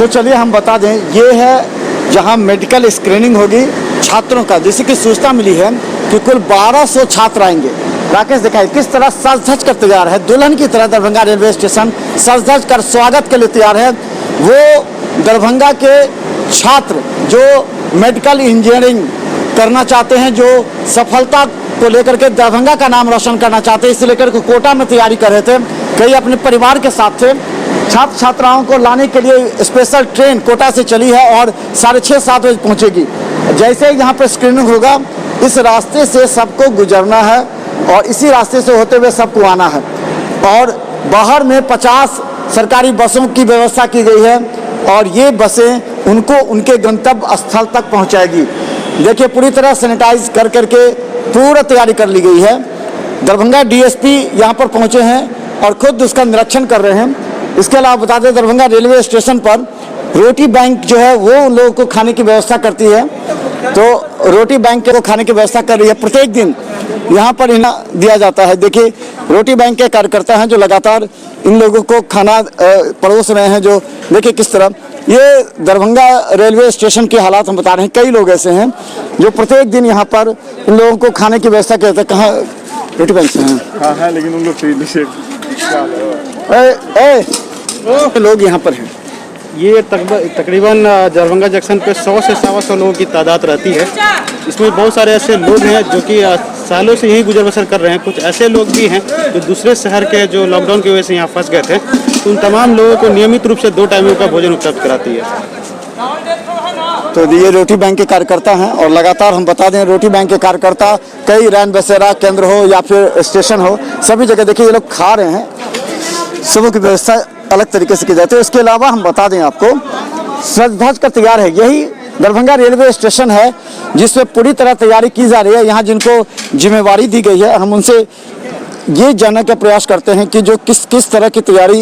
तो चलिए हम बता दें, ये है जहां मेडिकल स्क्रीनिंग होगी छात्रों का, जिससे कि सूचना मिली है कि कुल 1200 छात्र आएंगे। राकेश दिखाई किस तरह सज धज कर तैयार है, दुल्हन की तरह दरभंगा रेलवे स्टेशन सज धज कर स्वागत के लिए तैयार है। वो दरभंगा के छात्र जो मेडिकल इंजीनियरिंग करना चाहते हैं, जो सफलता को लेकर के दरभंगा का नाम रोशन करना चाहते हैं, इसे लेकर के कोटा में तैयारी कर रहे थे। कई अपने परिवार के साथ थे। छात्र छात्राओं को लाने के लिए स्पेशल ट्रेन कोटा से चली है और 6:30-7 बजे पहुंचेगी। जैसे ही यहाँ पर स्क्रीनिंग होगा, इस रास्ते से सबको गुजरना है और इसी रास्ते से होते हुए सबको आना है। और बाहर में 50 सरकारी बसों की व्यवस्था की गई है और ये बसें उनको उनके गंतव्य स्थल तक पहुंचाएगी। देखिए, पूरी तरह सैनिटाइज कर करके पूरा तैयारी कर ली गई है। दरभंगा डीएसपी यहाँ पर पहुँचे हैं और खुद उसका निरीक्षण कर रहे हैं। इसके अलावा बता दें, दरभंगा रेलवे स्टेशन पर रोटी बैंक जो है वो उन लोगों को खाने की व्यवस्था करती है, तो रोटी बैंक को खाने की व्यवस्था कर रही है। प्रत्येक दिन यहाँ पर इन्हें दिया जाता है। देखिए, रोटी बैंक के कार्यकर्ता हैं जो लगातार इन लोगों को खाना परोस रहे हैं। जो देखिए किस तरह ये दरभंगा रेलवे स्टेशन के हालात हम बता रहे हैं। कई लोग ऐसे हैं जो प्रत्येक दिन यहाँ पर इन लोगों को खाने की व्यवस्था करते हैं। कहाँ रोटी बैंक से हैं? हाँ है, लेकिन उन लोग यहाँ पर हैं। ये तकरीबन दरभंगा जंक्शन पे 100 से 125 लोगों की तादाद रहती है। इसमें बहुत सारे ऐसे लोग हैं जो कि सालों से यहीं गुजर बसर कर रहे हैं। कुछ ऐसे लोग भी हैं जो दूसरे शहर के, जो लॉकडाउन की वजह से यहाँ फंस गए थे, तो उन तमाम लोगों को नियमित रूप से 2 टाइमों का भोजन उपलब्ध कराती है। तो ये रोटी बैंक के कार्यकर्ता हैं और लगातार हम बता दें, रोटी बैंक के कार्यकर्ता कई रैन बसेरा केंद्र हो या फिर स्टेशन हो, सभी जगह देखिए ये लोग खा रहे हैं। सबों की व्यवस्था अलग तरीके से की जाती है। इसके अलावा हम बता दें आपको, सज धज कर तैयार है। यही दरभंगा रेलवे स्टेशन है जिसमें पूरी तरह तैयारी की जा रही है। यहाँ जिनको जिम्मेवारी दी गई है, हम उनसे ये जानने का प्रयास करते हैं कि जो किस तरह की तैयारी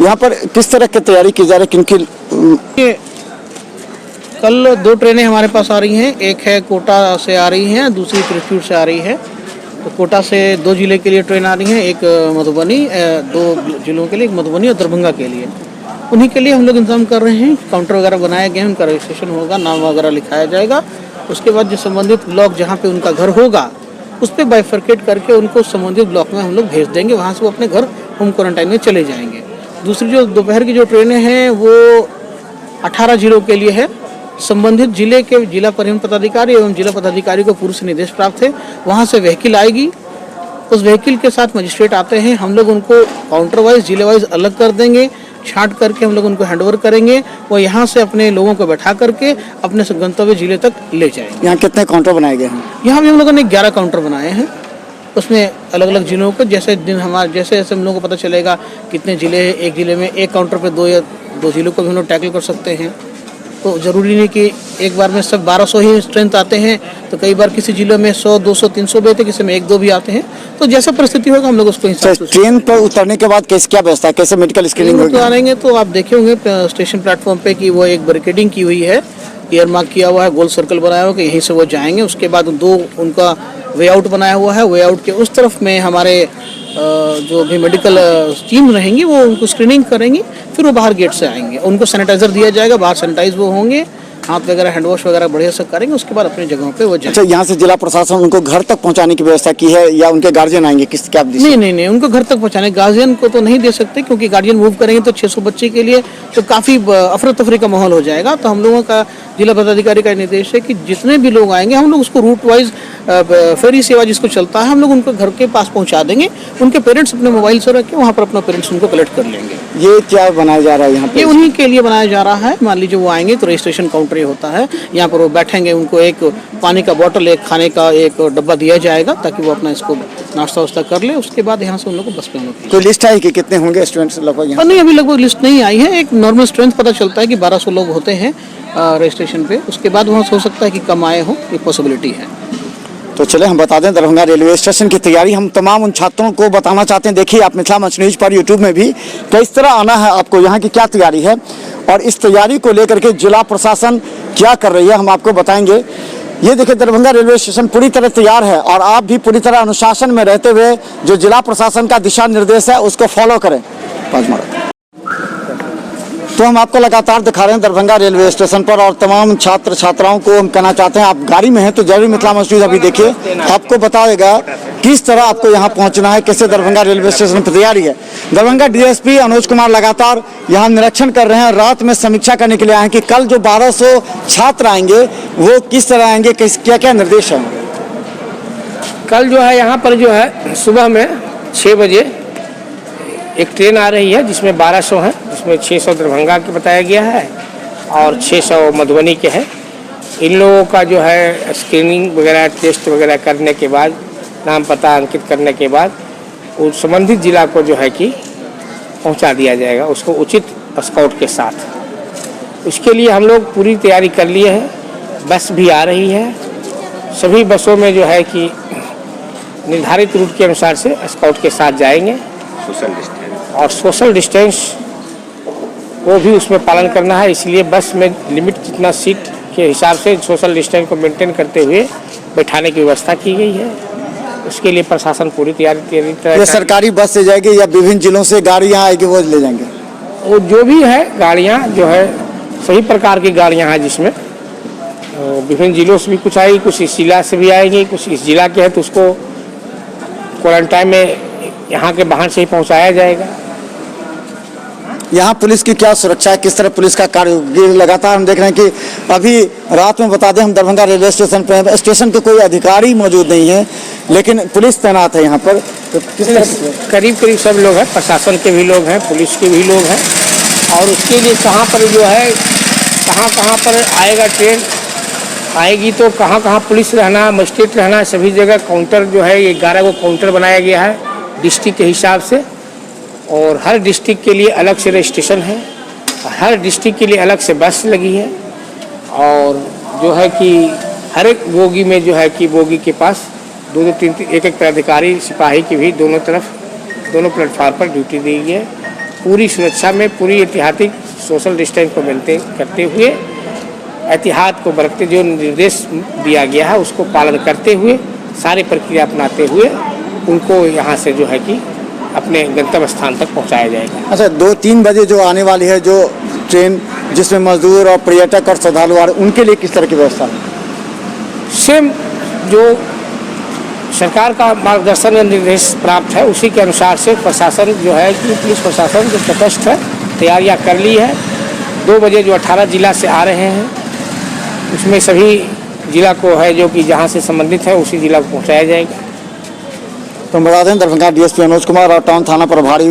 यहाँ पर, किस तरह की तैयारी की जा रही है, किनकी। कल 2 ट्रेनें हमारे पास आ रही हैं। एक है कोटा से आ रही है, दूसरी त्रिशूर से आ रही है। तो कोटा से 2 जिले के लिए ट्रेन आ रही है, एक मधुबनी, 2 जिलों के लिए, एक मधुबनी और दरभंगा के लिए। उन्हीं के लिए हम लोग इंतजाम कर रहे हैं। काउंटर वगैरह बनाए गए हैं, उनका रजिस्ट्रेशन होगा, नाम वगैरह लिखाया जाएगा। उसके बाद जो संबंधित ब्लॉक जहाँ पे उनका घर होगा, उस पर बाइफरकेट करके उनको संबंधित ब्लॉक में हम लोग भेज देंगे। वहाँ से वो अपने घर होम क्वारंटाइन में चले जाएंगे। दूसरी जो दोपहर की जो ट्रेनें हैं वो 18 जिलों के लिए है। संबंधित जिले के जिला परिवहन पदाधिकारी एवं जिला पदाधिकारी को पूर्व से निर्देश प्राप्त है। वहाँ से व्हीकल आएगी, उस व्हीकल के साथ मजिस्ट्रेट आते हैं। हम लोग उनको काउंटर वाइज, जिले वाइज अलग कर देंगे, छांट करके हम लोग उनको हैंडओवर करेंगे। वो यहाँ से अपने लोगों को बैठा करके अपने गंतव्य जिले तक ले जाएंगे। यहाँ कितने काउंटर बनाए गए हैं? यहाँ भी हम लोगों ने 11 काउंटर बनाए हैं। उसमें अलग अलग जिलों को जैसे जैसे हम लोगों को पता चलेगा कितने जिले हैं, एक जिले में एक काउंटर पर 2 या 2 जिलों को भी हम लोग टैकल कर सकते हैं। तो ज़रूरी नहीं कि एक बार में सब 1200 ही स्ट्रेंथ आते हैं। तो कई बार किसी जिले में 100, 200, 300 भी आते हैं, किसी में 1-2 भी आते हैं। तो जैसा परिस्थिति होगा हम लोग उसको हिसाब से। ट्रेन पर उतरने के बाद कैसे, क्या व्यवस्था, कैसे मेडिकल स्क्रीनिंग होगी? तो आएंगे तो आप देखे होंगे स्टेशन प्लेटफॉर्म पे कि वो एक बैरिकेडिंग की हुई है, एयर मार्क किया हुआ है, गोल सर्कल बनाया हुआ है कि यहीं से वो जाएंगे। उसके बाद 2 उनका वे आउट बनाया हुआ है। वे आउट के उस तरफ में हमारे जो भी मेडिकल टीम रहेंगी वो उनको स्क्रीनिंग करेंगी। फिर वो बाहर गेट से आएंगे, उनको सैनिटाइजर दिया जाएगा, बाहर सैनिटाइज वो होंगे, हाथ वगैरह हैंड वॉश वगैरह बढ़िया से करेंगे। उसके बाद अपनी जगहों पे वो जाएंगे। अच्छा, यहाँ से जिला प्रशासन उनको घर तक पहुँचाने की व्यवस्था की है या उनके गार्जियन आएंगे? किस क्या? नहीं, उनको घर तक पहुँचाने, गार्जियन को तो नहीं दे सकते क्योंकि गार्जियन मूव करेंगे तो 600 बच्चे के लिए तो काफ़ी अफरा तफरी का माहौल हो जाएगा। तो हम लोगों का जिला पदाधिकारी का निर्देश है कि जितने भी लोग आएंगे हम लोग उसको रूट वाइज फेरी सेवा जिसको चलता है, हम लोग उनको घर के पास पहुँचा देंगे। उनके पेरेंट्स अपने मोबाइल से रख के वहाँ पर अपना पेरेंट्स उनको कलेक्ट कर लेंगे। ये क्या बनाया जा रहा है यहाँ पे? ये उन्हीं के लिए बनाया जा रहा है। मान लीजिए वो आएंगे तो रजिस्ट्रेशन काउंटर ही होता है, यहाँ पर वो बैठेंगे, उनको एक पानी का बोतल, एक खाने का एक डब्बा दिया जाएगा ताकि वो अपना इसको नाश्ता वास्ता कर ले। उसके बाद यहाँ से उन लोग को बस पे हम लोग। कोई लिस्ट आई कि कितने होंगे स्टूडेंट्स लगभग? नहीं, अभी लगभग लिस्ट नहीं आई है। एक नॉर्मल स्ट्रेंथ पता चलता है कि 1200 लोग होते हैं रजिस्ट्रेशन पे। उसके बाद वहाँ से हो सकता है कि कम आए हो, ये पॉसिबिलिटी है। तो चले हम बता दें, दरभंगा रेलवे स्टेशन की तैयारी हम तमाम उन छात्रों को बताना चाहते हैं। देखिए आप मिथिला मंच न्यूज पर यूट्यूब में भी किस तरह आना है आपको, यहाँ की क्या तैयारी है और इस तैयारी को लेकर के जिला प्रशासन क्या कर रही है हम आपको बताएंगे। ये देखिए, दरभंगा रेलवे स्टेशन पूरी तरह तैयार है और आप भी पूरी तरह अनुशासन में रहते हुए जो जिला प्रशासन का दिशा निर्देश है उसको फॉलो करें। तो हम आपको लगातार दिखा रहे हैं दरभंगा रेलवे स्टेशन पर, और तमाम छात्र छात्राओं को हम कहना चाहते हैं, आप गाड़ी में हैं तो जरूर मिथिला मस्जिद अभी देखिए, आपको बताएगा किस तरह आपको यहाँ पहुँचना है, कैसे दरभंगा रेलवे स्टेशन पर तैयारी है। दरभंगा डीएसपी अनुज कुमार लगातार यहाँ निरीक्षण कर रहे हैं, रात में समीक्षा करने के लिए आए हैं कि कल जो 1200 छात्र आएंगे वो किस तरह आएंगे, क्या क्या निर्देश हैं। कल जो है यहाँ पर जो है सुबह में 6 बजे एक ट्रेन आ रही है जिसमें 1200 हैं, जिसमें 600 दरभंगा के बताया गया है और 600 मधुबनी के हैं। इन लोगों का जो है स्क्रीनिंग वगैरह टेस्ट वगैरह करने के बाद, नाम पता अंकित करने के बाद उस संबंधित जिला को जो है कि पहुंचा दिया जाएगा, उसको उचित स्काउट के साथ। उसके लिए हम लोग पूरी तैयारी कर लिए हैं। बस भी आ रही है, सभी बसों में जो है कि निर्धारित रूट के अनुसार से स्काउट के साथ जाएंगे। और सोशल डिस्टेंस को भी उसमें पालन करना है, इसलिए बस में लिमिट जितना सीट के हिसाब से सोशल डिस्टेंस को मेंटेन करते हुए बैठाने की व्यवस्था की गई है। उसके लिए प्रशासन पूरी तैयारी ये सरकारी बस से जाएगी या विभिन्न जिलों से गाड़ियाँ आएगी वो ले जाएंगे? वो जो भी है गाड़ियाँ जो है सही प्रकार की गाड़ियाँ हैं, जिसमें विभिन्न जिलों से भी कुछ आएगी, कुछ इस जिला से भी आएंगी, कुछ इस जिला के है तो उसको क्वारंटाइन में यहाँ के वाहन से ही पहुँचाया जाएगा। यहाँ पुलिस की क्या सुरक्षा है, किस तरह पुलिस का कार्य लगातार हम देख रहे हैं कि अभी रात में बता दें हम दरभंगा रेलवे स्टेशन पे हैं, स्टेशन पे कोई अधिकारी मौजूद नहीं है लेकिन पुलिस तैनात है यहाँ पर, तो किस तरह करीब सब लोग हैं, प्रशासन के भी लोग हैं, पुलिस के भी लोग हैं। और उसके लिए कहाँ पर जो है कहाँ पर आएगा ट्रेन आएगी तो कहाँ पुलिस रहना, मजिस्ट्रेट रहना, सभी जगह काउंटर जो है 11 को काउंटर बनाया गया है डिस्ट्रिक्ट के हिसाब से। और हर डिस्ट्रिक्ट के लिए अलग से रजिस्ट्रेशन है, हर डिस्ट्रिक्ट के लिए अलग से बस लगी है। और जो है कि हर एक बोगी में जो है कि बोगी के पास 2-3 एक पदाधिकारी सिपाही की भी दोनों प्लेटफार्म पर ड्यूटी दी गई है। पूरी सुरक्षा में पूरी एहतियाती सोशल डिस्टेंस को मेंटेन करते हुए, एहतियात को बरतते जो निर्देश दिया गया है उसको पालन करते हुए, सारी प्रक्रिया अपनाते हुए उनको यहाँ से जो है कि अपने गंतव्य स्थान तक पहुँचाया जाएगा। अच्छा, 2-3 बजे जो आने वाली है जो ट्रेन, जिसमें मजदूर और पर्यटक और श्रद्धालु आ रहे हैं, उनके लिए किस तरह की व्यवस्था है? सेम जो सरकार का मार्गदर्शन या निर्देश प्राप्त है उसी के अनुसार से प्रशासन जो है कि पुलिस प्रशासन जो तटस्थ है तैयारियां कर ली है। 2 बजे जो 18 जिला से आ रहे हैं उसमें सभी जिला को है जो कि जहां से संबंधित है उसी जिला को पहुंचाया जाएगा। तो हम बता दें दरभंगा डीएसपी अनुज कुमार और टाउन थाना प्रभारी,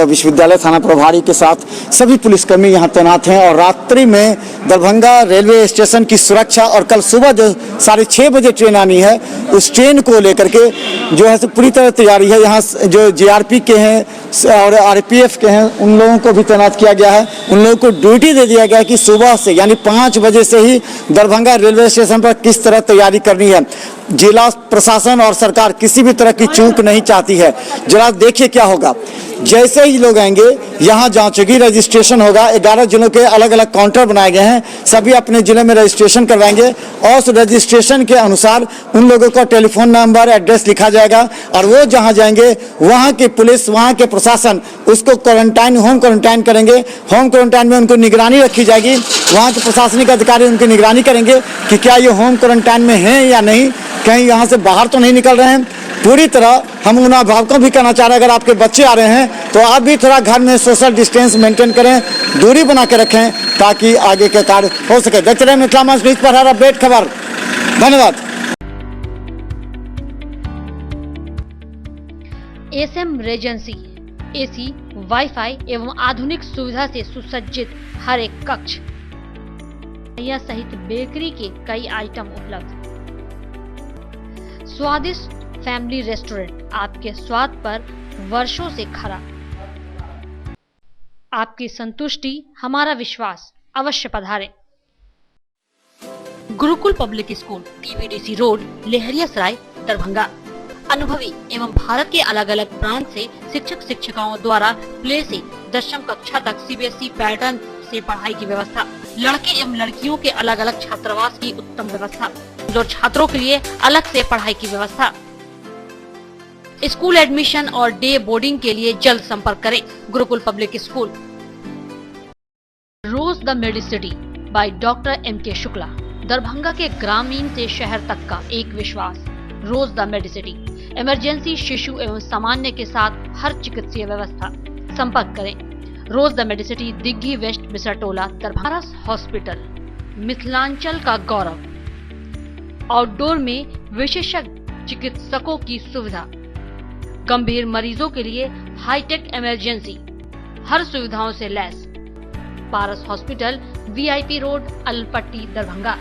विश्वविद्यालय थाना प्रभारी के साथ सभी पुलिसकर्मी यहाँ तैनात हैं। और रात्रि में दरभंगा रेलवे स्टेशन की सुरक्षा और कल सुबह जो 6:30 बजे ट्रेन आनी है उस ट्रेन को लेकर के जो है पूरी तरह तैयारी है। यहाँ जो जीआरपी के हैं और आरपीएफ के हैं उन लोगों को भी तैनात किया गया है। उन लोगों को ड्यूटी दे दिया गया है कि सुबह से यानी 5 बजे से ही दरभंगा रेलवे स्टेशन पर किस तरह तैयारी करनी है। जिला प्रशासन और सरकार किसी भी तरह की चूक नहीं चाहती है। जरा देखिए क्या होगा, जैसे ही लोग आएंगे यहाँ जांच होगी, रजिस्ट्रेशन होगा। 11 जिलों के अलग अलग काउंटर बनाए गए हैं, सभी अपने जिले में रजिस्ट्रेशन करवाएंगे और उस रजिस्ट्रेशन के अनुसार उन लोगों का टेलीफोन नंबर, एड्रेस लिखा जाएगा और वो जहाँ जाएंगे वहाँ की पुलिस, वहाँ के प्रशासन उसको होम क्वारंटाइन करेंगे। होम क्वारंटाइन में उनको निगरानी रखी जाएगी, वहाँ के प्रशासनिक अधिकारी उनकी निगरानी करेंगे कि क्या ये होम क्वारंटाइन में हैं या नहीं, कहीं यहाँ से बाहर तो नहीं निकल रहे हैं। पूरी तरह हम उन अभिभावकों भी कहना चाह रहे हैं अगर आपके बच्चे आ रहे हैं तो आप भी थोड़ा घर में सोशल डिस्टेंस मेंटेन करें, दूरी बना के रखें ताकि आगे के कार्य हो सके। देखते रहे मिथिला मंच न्यूज़ पर हर अपडेट खबर। धन्यवाद। एसएम रेजेंसी एसी, वाईफाई एवं आधुनिक सुविधा से सुसज्जित हर एक कक्ष यह सहित बेकरी के कई आइटम उपलब्ध। स्वादिष्ट फैमिली रेस्टोरेंट आपके स्वाद पर वर्षों से खरा। आपकी संतुष्टि हमारा विश्वास, अवश्य पधारें। Gurukul public school, TVDC road, Laheriasarai, Darbhanga. अनुभवी एवं भारत के अलग अलग प्रांत से शिक्षक शिक्षिकाओं द्वारा प्ले से 10वीं कक्षा तक सीबीएसई पैटर्न से पढ़ाई की व्यवस्था। लड़के एवं लड़कियों के अलग अलग छात्रावास की उत्तम व्यवस्था, जो छात्रों के लिए अलग से पढ़ाई की व्यवस्था। स्कूल एडमिशन और डे बोर्डिंग के लिए जल्द संपर्क करें। Gurukul public school, the Medicity by doctor M.K. Shukla. Darbhanga के ग्रामीण से शहर तक का एक विश्वास। रोज द मेडिसिटी, इमरजेंसी, शिशु एवं सामान्य के साथ हर चिकित्सीय व्यवस्था। संपर्क करें Rose the Medicity, Digghi west, Bisartola, Darbhanga. Hospital, Mithilanchal का गौरव। आउटडोर में विशेषज्ञ चिकित्सकों की सुविधा। गंभीर मरीजों के लिए हाईटेक इमरजेंसी, हर सुविधाओं से लैस। Paras hospital, VIP road, Alpatti, Darbhanga.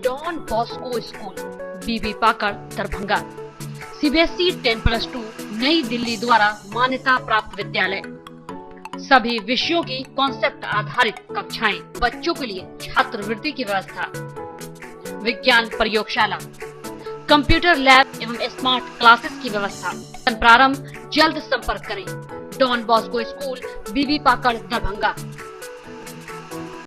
Don Bosco school, BB Pakar, Darbhanga. CBSE 10+2 नई दिल्ली द्वारा मान्यता प्राप्त विद्यालय। सभी विषयों की कॉन्सेप्ट आधारित कक्षाएं, बच्चों के लिए छात्रवृत्ति की व्यवस्था, विज्ञान प्रयोगशाला, कंप्यूटर लैब एवं स्मार्ट क्लासेस की व्यवस्था। प्रारंभ जल्द। संपर्क करें don Bosco school, BB Pakar, Darbhanga.